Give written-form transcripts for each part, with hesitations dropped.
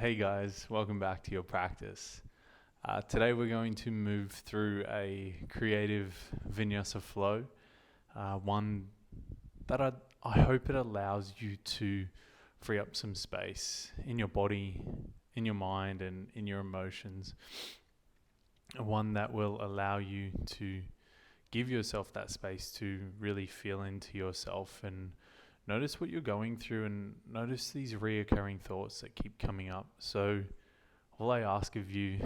Hey guys, welcome back to your practice. Today we're going to move through a creative vinyasa flow, one that I hope it allows you to free up some space in your body, in your mind, and in your emotions. One that will allow you to give yourself that space to really feel into yourself and notice what you're going through and notice these reoccurring thoughts that keep coming up. So all I ask of you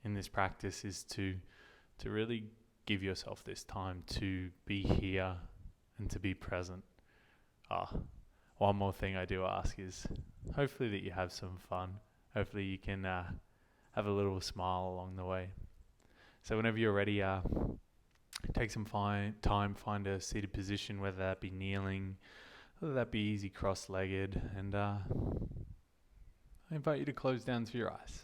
in this practice is to really give yourself this time to be here and to be present. One more thing I do ask is hopefully that you have some fun. Hopefully you can have a little smile along the way. So whenever you're ready, take some time, find a seated position, whether that be kneeling, whether that be easy cross-legged, and I invite you to close down through your eyes.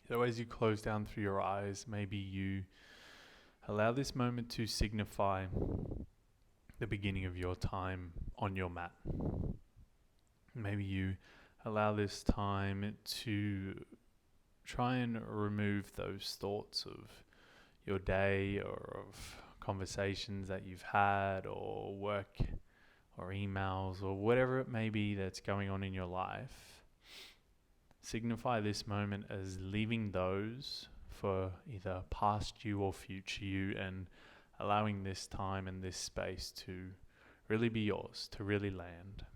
So as you close down through your eyes, maybe you allow this moment to signify the beginning of your time on your mat. Maybe you allow this time to try and remove those thoughts of your day or of conversations that you've had or work or emails or whatever it may be that's going on in your life. Signify this moment as leaving those for either past you or future you and allowing this time and this space to really be yours, to really land.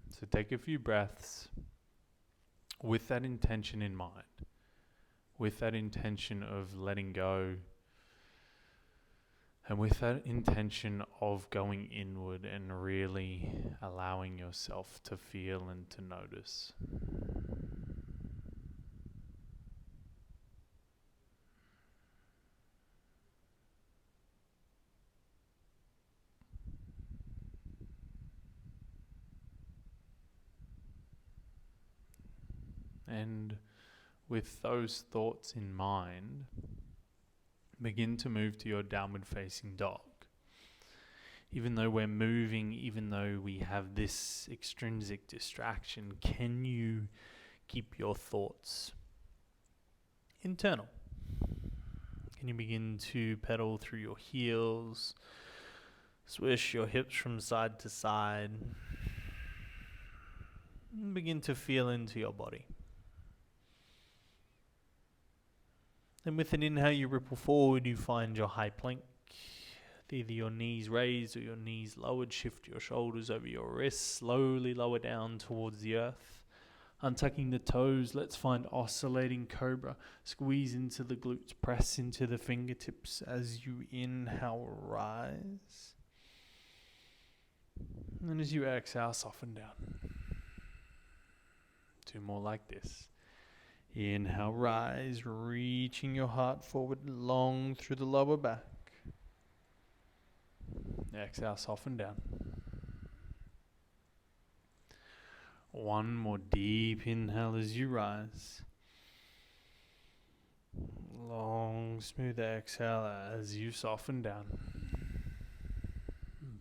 So take a few breaths with that intention in mind, with that intention of letting go, and with that intention of going inward and really allowing yourself to feel and to notice. And with those thoughts in mind, begin to move to your downward facing dog. Even though we're moving, even though we have this extrinsic distraction, can you keep your thoughts internal? Can you begin to pedal through your heels, swish your hips from side to side, and begin to feel into your body? And with an inhale, you ripple forward, you find your high plank. Either your knees raised or your knees lowered. Shift your shoulders over your wrists, slowly lower down towards the earth. Untucking the toes, let's find oscillating cobra. Squeeze into the glutes, press into the fingertips as you inhale, rise. And as you exhale, soften down. Two more like this. Inhale, rise, reaching your heart forward, long through the lower back. Exhale, soften down. One more deep inhale as you rise. Long, smooth exhale as you soften down.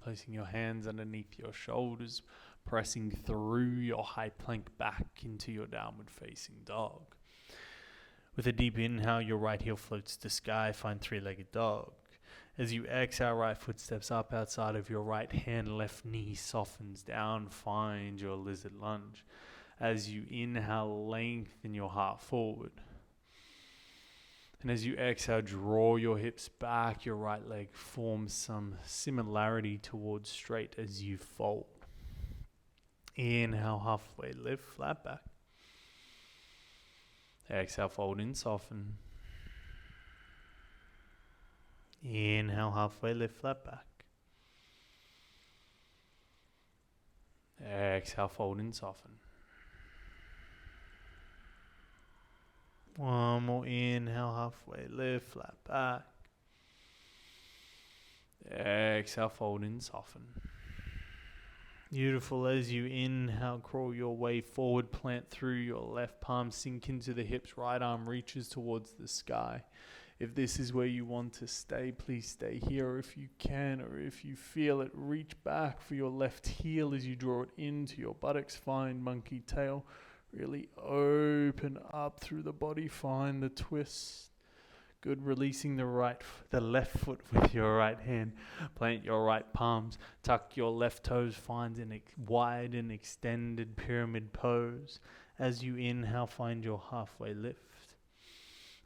Placing your hands underneath your shoulders, pressing through your high plank back into your downward facing dog. With a deep inhale, your right heel floats to sky, find three-legged dog. As you exhale, right foot steps up outside of your right hand, left knee softens down, find your lizard lunge. As you inhale, lengthen your heart forward. And as you exhale, draw your hips back, your right leg forms some similarity towards straight as you fold. Inhale, halfway lift, flat back. Exhale, fold in, soften. Inhale, halfway lift, flat back. Exhale, fold in, soften. One more inhale, halfway lift, flat back. Exhale, fold in, soften. Beautiful. As you inhale, crawl your way forward, plant through your left palm, sink into the hips, right arm reaches towards the sky. If this is where you want to stay, please stay here. Or if you can, or if you feel it, reach back for your left heel as you draw it into your buttocks. Find monkey tail. Really open up through the body. Find the twist. Good. Releasing the left foot with your right hand. Plant your right palms. Tuck your left toes. Find an wide and extended pyramid pose. As you inhale, find your halfway lift.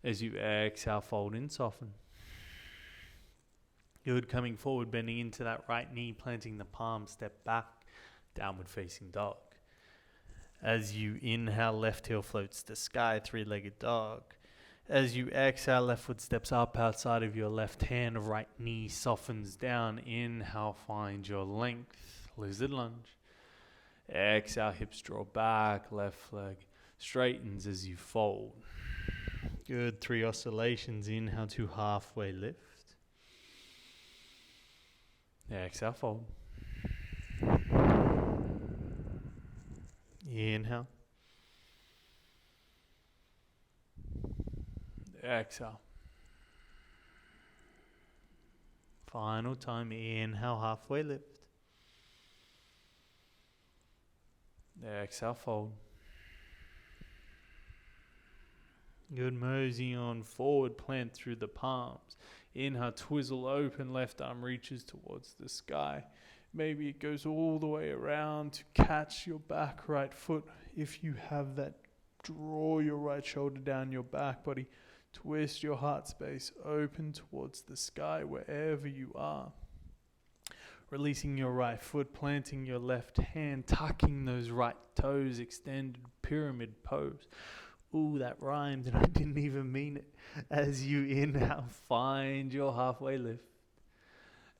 As you exhale, fold in, soften. Good. Coming forward, bending into that right knee, planting the palm, step back, downward facing dog. As you inhale, left heel floats to sky, three-legged dog. As you exhale, left foot steps up outside of your left hand, right knee softens down. Inhale, find your length, lizard lunge. Exhale, hips draw back, left leg straightens as you fold. Good. 3 oscillations. Inhale to halfway lift. Exhale, fold. Inhale. Exhale. Final time. Inhale, halfway lift. Exhale, fold. Good. Mosey on forward, plant through the palms. Inhale, twizzle open, left arm reaches towards the sky. Maybe it goes all the way around to catch your back right foot. If you have that, draw your right shoulder down your back body. Twist your heart space open towards the sky wherever you are. Releasing your right foot, planting your left hand, tucking those right toes, extended pyramid pose. Ooh, that rhymed and I didn't even mean it. As you inhale, find your halfway lift.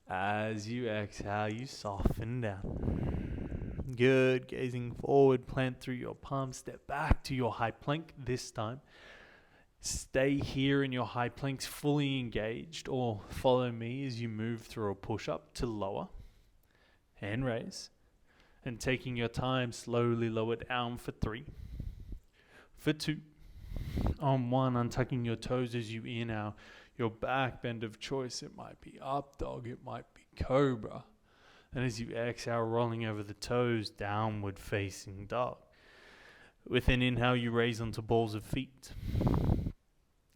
As you exhale, you soften down. Good. Gazing forward, plant through your palms, step back to your high plank this time. Stay here in your high planks fully engaged, or follow me as you move through a push-up to lower. Hand raise. And taking your time, slowly lower down for 3. For 2. On 1, untucking your toes as you inhale. Your back bend of choice. It might be up dog, it might be cobra. And as you exhale, rolling over the toes, downward facing dog. With an inhale, you raise onto balls of feet.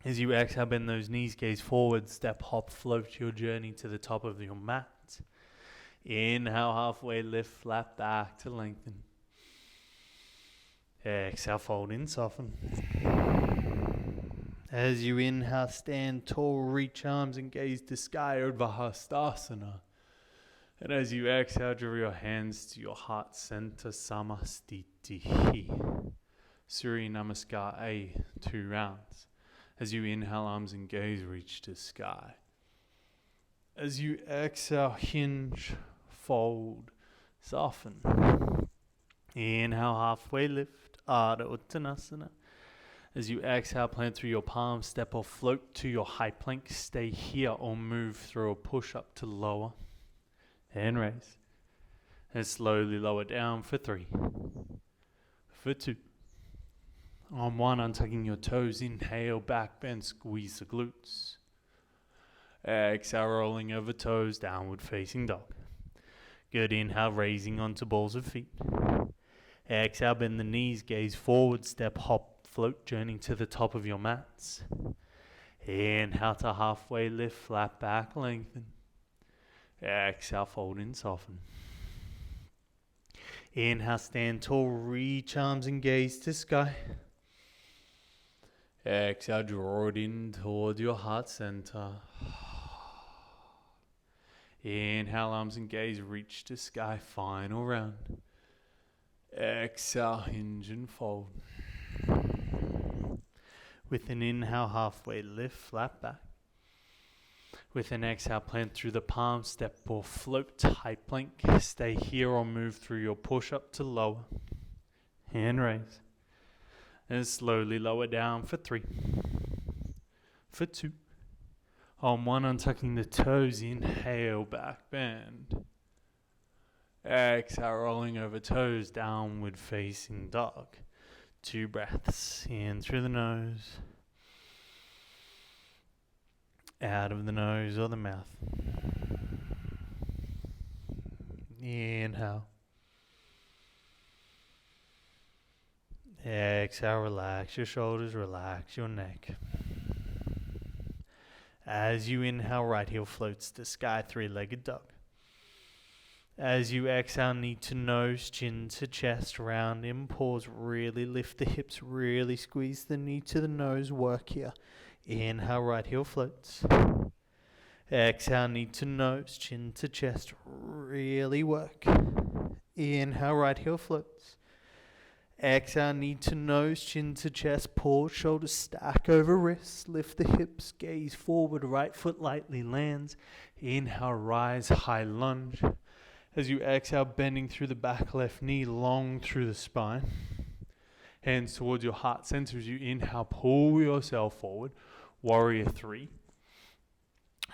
As you exhale, bend those knees, gaze forward, step, hop, float your journey to the top of your mat. Inhale, halfway lift, flat back to lengthen. Exhale, fold in, soften. As you inhale, stand tall, reach arms and gaze to sky, Urdhva. And as you exhale, draw your hands to your heart center, Samastitihi. Surya Namaskar A, 2 rounds. As you inhale, arms and gaze reach to sky. As you exhale, hinge, fold, soften. Inhale, halfway lift, Ardha Uttanasana. As you exhale, plant through your palms, step or float to your high plank. Stay here or move through a push-up to lower. And raise. And slowly lower down for 3. For 2. On 1, untucking your toes, inhale, back bend, squeeze the glutes. Exhale, rolling over toes, downward facing dog. Good. Inhale, raising onto balls of feet. Exhale, bend the knees, gaze forward, step, hop, float, journeying to the top of your mats. Inhale to halfway lift, flat back, lengthen. Exhale, fold in, soften. Inhale, stand tall, reach arms and gaze to sky. Exhale, draw it in toward your heart center. Inhale, arms and gaze, reach to sky, final round. Exhale, hinge and fold. With an inhale, halfway lift, flat back. With an exhale, plant through the palms, step or float, high plank. Stay here or move through your push-up to lower. Hand raise. And slowly lower down for 3. For 2. On 1, untucking the toes, inhale, back bend. Exhale, rolling over toes, downward facing dog. 2 breaths, in through the nose. Out of the nose or the mouth. Inhale. Exhale, relax your shoulders, relax your neck. As you inhale, right heel floats to sky, three-legged dog. As you exhale, knee to nose, chin to chest, round in, pause, really lift the hips, really squeeze the knee to the nose, work here. Inhale, right heel floats. Exhale, knee to nose, chin to chest, really work. Inhale, right heel floats. Exhale, knee to nose, chin to chest, pause, shoulders stack over wrists, lift the hips, gaze forward, right foot lightly lands. Inhale, rise, high lunge. As you exhale, bending through the back, left knee long through the spine. Hands towards your heart center as you inhale, pull yourself forward. Warrior three.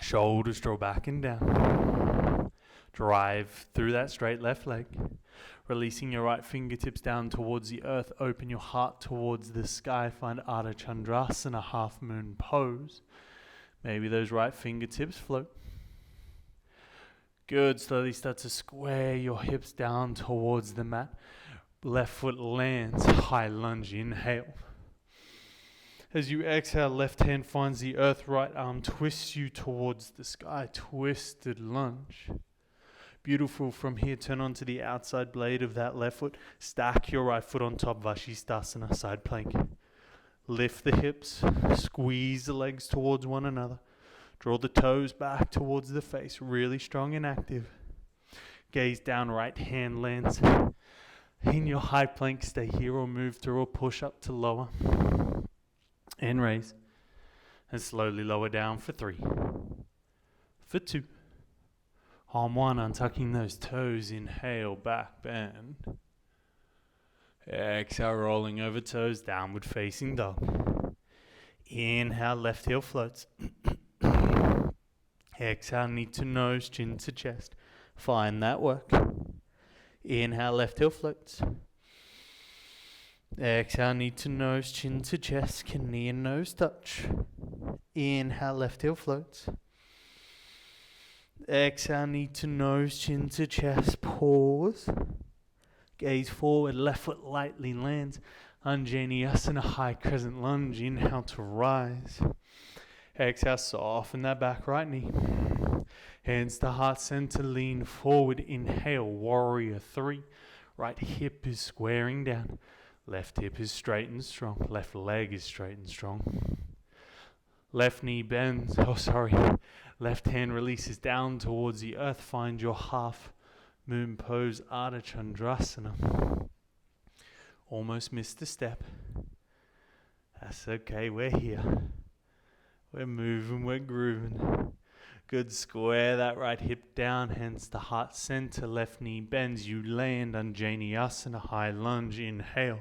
Shoulders draw back and down. Drive through that straight left leg. Releasing your right fingertips down towards the earth. Open your heart towards the sky. Find Ardha Chandrasana, half moon pose. Maybe those right fingertips float. Good. Slowly start to square your hips down towards the mat. Left foot lands. High lunge. Inhale. As you exhale, left hand finds the earth. Right arm twists you towards the sky. Twisted lunge. Beautiful. From here, turn onto the outside blade of that left foot. Stack your right foot on top. Vashisthasana, side plank. Lift the hips. Squeeze the legs towards one another. Draw the toes back towards the face, really strong and active. Gaze down, right hand lands. In your high plank, stay here or move through or push up to lower. And raise. And slowly lower down for 3. For 2. On 1, untucking those toes, inhale, back bend. Exhale, rolling over toes, downward facing dog. Inhale, left heel floats. Exhale, knee to nose, chin to chest. Find that work. Inhale, left heel floats. Exhale, knee to nose, chin to chest. Can knee and nose touch? Inhale, left heel floats. Exhale, knee to nose, chin to chest. Pause. Gaze forward, left foot lightly lands. Anjaneyasana, high crescent lunge. Inhale to rise. Exhale, soften that back right knee. Hands to heart center, lean forward. Inhale, warrior 3. Right hip is squaring down. Left hip is straight and strong. Left leg is straight and strong. Left knee bends. Left hand releases down towards the earth. Find your half moon pose, Ardha Chandrasana. Almost missed a step. That's okay, we're here. We're moving, we're grooving. Good, square that right hip down, hands to heart center, left knee bends, you land, Anjaneyasana, high lunge, inhale.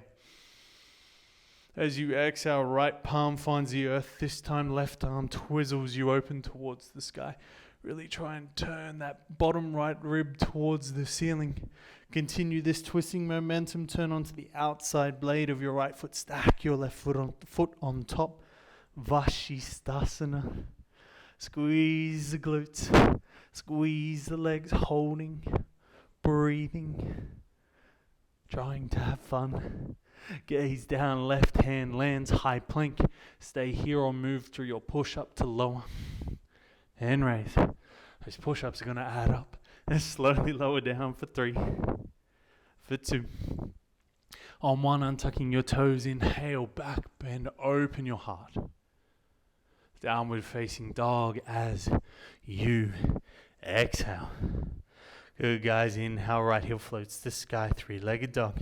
As you exhale, right palm finds the earth, this time left arm twizzles you open towards the sky. Really try and turn that bottom right rib towards the ceiling. Continue this twisting momentum, turn onto the outside blade of your right foot, stack your left foot on top. Vashisthasana. Squeeze the glutes. Squeeze the legs, holding, breathing, trying to have fun. Gaze down, left hand lands, high plank. Stay here or move through your push-up to lower. And raise. Those push-ups are going to add up. And slowly lower down for 3. For 2. On 1, untucking your toes, inhale, back bend, open your heart. Downward facing dog as you exhale. Good, guys. Inhale, right heel floats to sky, 3-legged dog.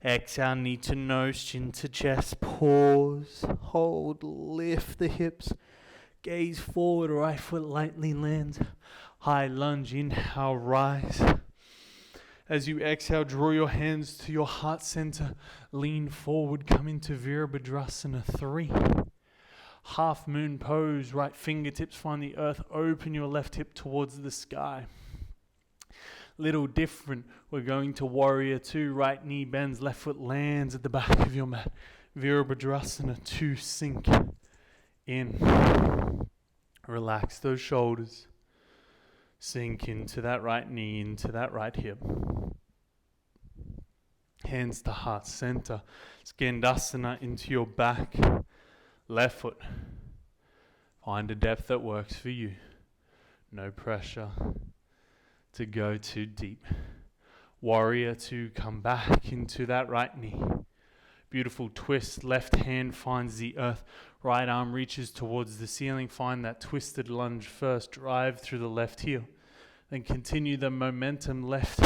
Exhale, knee to nose, chin to chest. Pause, hold, lift the hips. Gaze forward, right foot lightly lands. High lunge, inhale, rise. As you exhale, draw your hands to your heart center. Lean forward, come into Virabhadrasana 3. Half moon pose, right fingertips find the earth, open your left hip towards the sky. Little different, we're going to warrior 2, right knee bends, left foot lands at the back of your mat. Virabhadrasana 2, sink in. Relax those shoulders. Sink into that right knee, into that right hip. hands to heart center. Skandasana into your back. Left foot. Find a depth that works for you. No pressure to go too deep. Warrior two, come back into that right knee. Beautiful twist, left hand finds the earth, right arm reaches towards the ceiling. Find that twisted lunge first, drive through the left heel. Then continue the momentum, left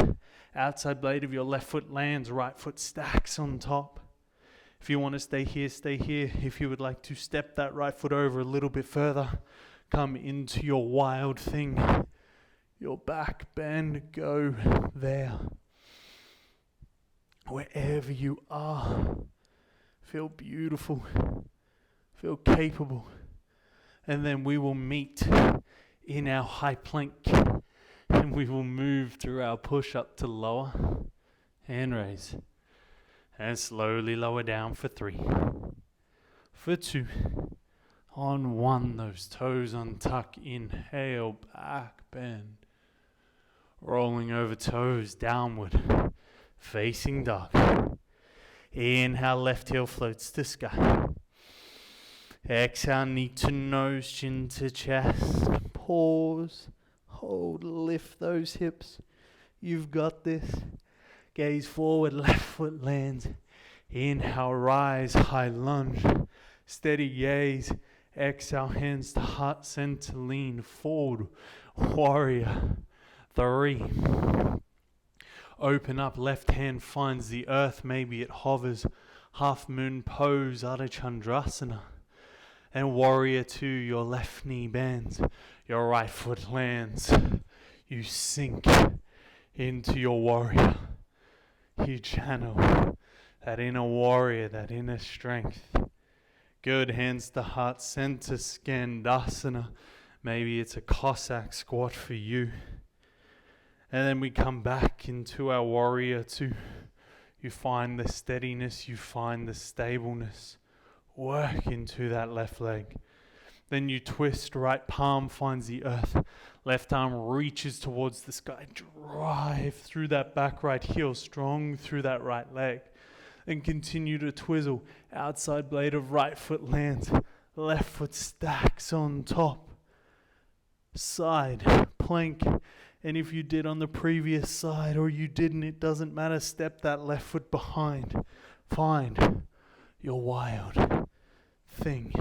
outside blade of your left foot lands, right foot stacks on top. If you want to stay here, stay here. If you would like to step that right foot over a little bit further, come into your wild thing. Your back bend, go there. Wherever you are, feel beautiful, feel capable. And then we will meet in our high plank. And we will move through our push-up to lower, hand raise, and slowly lower down for 3, for 2, on 1, those toes untuck, inhale, back bend, rolling over toes, downward, facing dog. Inhale, left heel floats to sky. Exhale, knee to nose, chin to chest, pause. Hold, lift those hips. You've got this. Gaze forward, left foot lands. Inhale, rise, high lunge. Steady gaze. Exhale, hands to heart center, lean forward. Warrior 3. Open up, left hand finds the earth. Maybe it hovers. Half moon pose, Ardha Chandrasana. And warrior 2, your left knee bends. Your right foot lands. You sink into your warrior. You channel that inner warrior, that inner strength. Good, hands to heart center, Skandasana. Maybe it's a Cossack squat for you. And then we come back into our warrior 2. You find the steadiness, you find the stableness. Work into that left leg. Then you twist, right palm finds the earth. Left arm reaches towards the sky. Drive through that back right heel, strong through that right leg. And continue to twizzle. Outside blade of right foot lands. Left foot stacks on top. Side plank. And if you did on the previous side or you didn't, it doesn't matter. Step that left foot behind. Find your wild thing.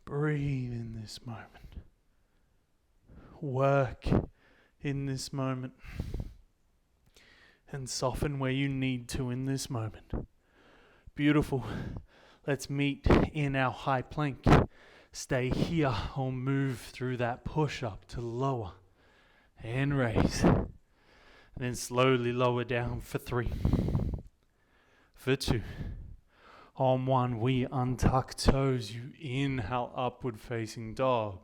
Breathe in this moment. Work in this moment. And soften where you need to in this moment. Beautiful. Let's meet in our high plank. Stay here or move through that push-up to lower. And raise. And then slowly lower down for 3. For 2. On 1, we untuck toes. You inhale, upward facing dog.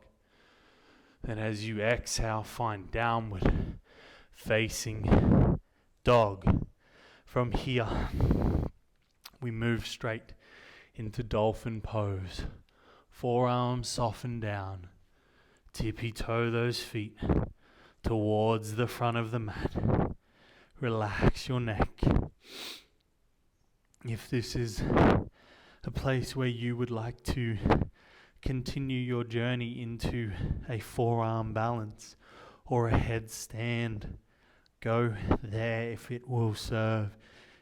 Then as you exhale, find downward facing dog. From here, we move straight into dolphin pose. Forearms soften down. Tippy toe those feet towards the front of the mat. Relax your neck. If this is a place where you would like to continue your journey into a forearm balance or a headstand, go there if it will serve.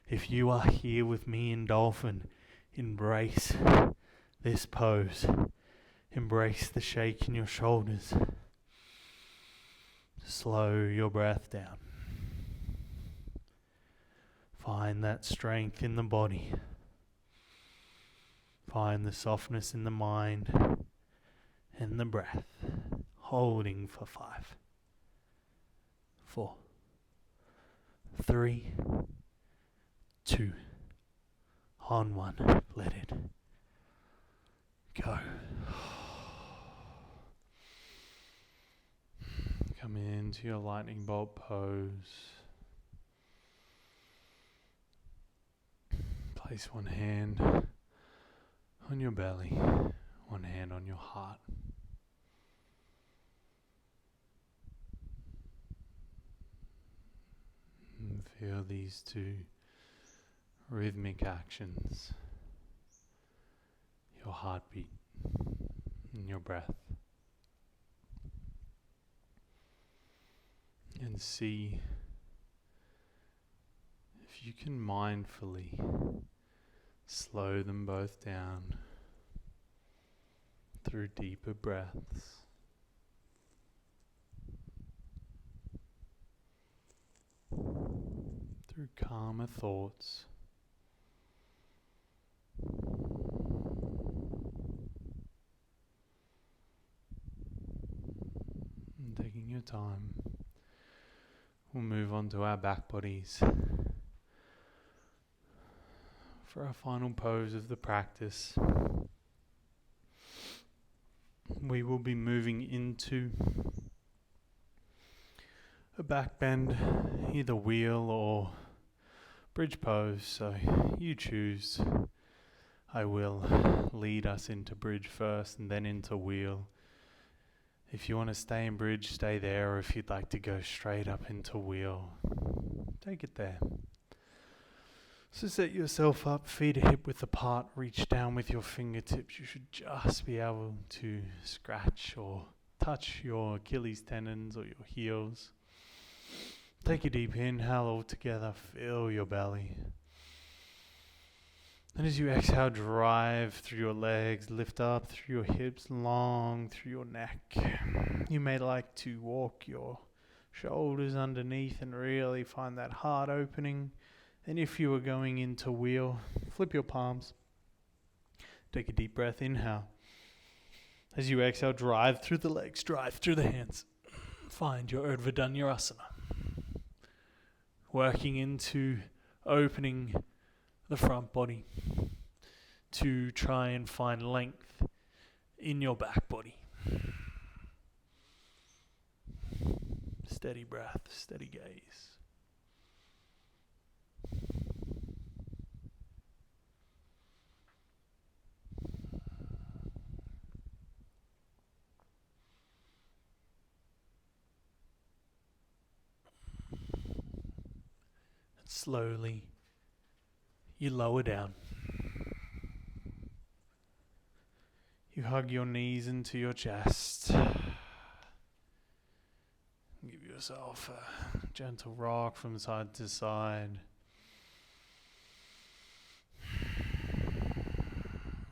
If you are here with me in dolphin, embrace this pose. Embrace the shake in your shoulders. Slow your breath down. Find that strength in the body. Find the softness in the mind and the breath. Holding for 5, 4, 3, 2, on 1. Let it go. Come into your lightning bolt pose. Place one hand on your belly, one hand on your heart. And feel these two rhythmic actions, your heartbeat, and your breath. And see if you can mindfully slow them both down through deeper breaths. Through calmer thoughts. And taking your time, we'll move on to our back bodies for our final pose of the practice. We will be moving into a back bend, either wheel or bridge pose, so you choose. I will lead us into bridge first and then into wheel. If you want to stay in bridge, stay there, or if you'd like to go straight up into wheel, take it there. So set yourself up, feet hip width apart, reach down with your fingertips. You should just be able to scratch or touch your Achilles tendons or your heels. Take a deep inhale all together, fill your belly. And as you exhale, drive through your legs, lift up through your hips, long through your neck. You may like to walk your shoulders underneath and really find that heart opening. And if you are going into wheel, flip your palms. Take a deep breath, inhale. As you exhale, drive through the legs, drive through the hands. Find your Urdhva Dhanurasana. Working into opening the front body to try and find length in your back body. Steady breath, steady gaze. And slowly you lower down. You hug your knees into your chest. Give yourself a gentle rock from side to side.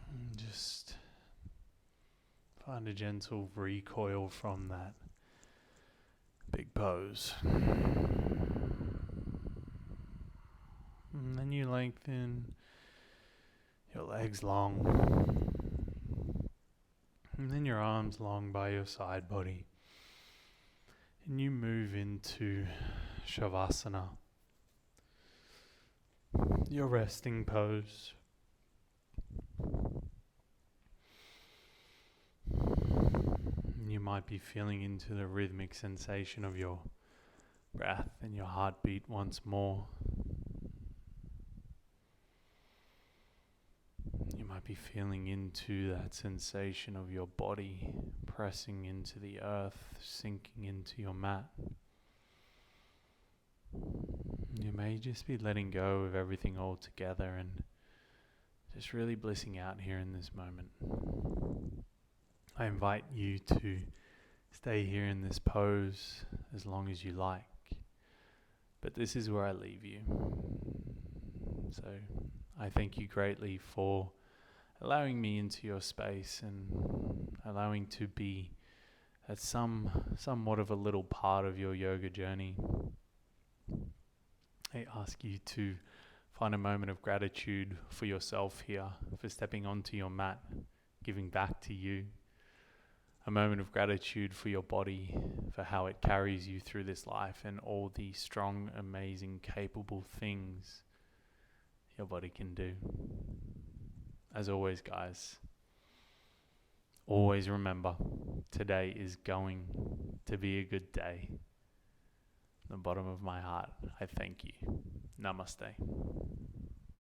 And just find a gentle recoil from that big pose. And then you lengthen your legs long. And then your arms long by your side body. And you move into Shavasana, your resting pose. You might be feeling into the rhythmic sensation of your breath and your heartbeat once more. You might be feeling into that sensation of your body pressing into the earth, sinking into your mat. You may just be letting go of everything altogether and just really blissing out here in this moment. I invite you to stay here in this pose as long as you like, but this is where I leave you. So I thank you greatly for allowing me into your space and allowing to be at somewhat of a little part of your yoga journey. I ask you to find a moment of gratitude for yourself here, for stepping onto your mat, giving back to you. A moment of gratitude for your body, for how it carries you through this life and all the strong, amazing, capable things your body can do. As always, guys, always remember, today is going to be a good day. From the bottom of my heart, I thank you. Namaste.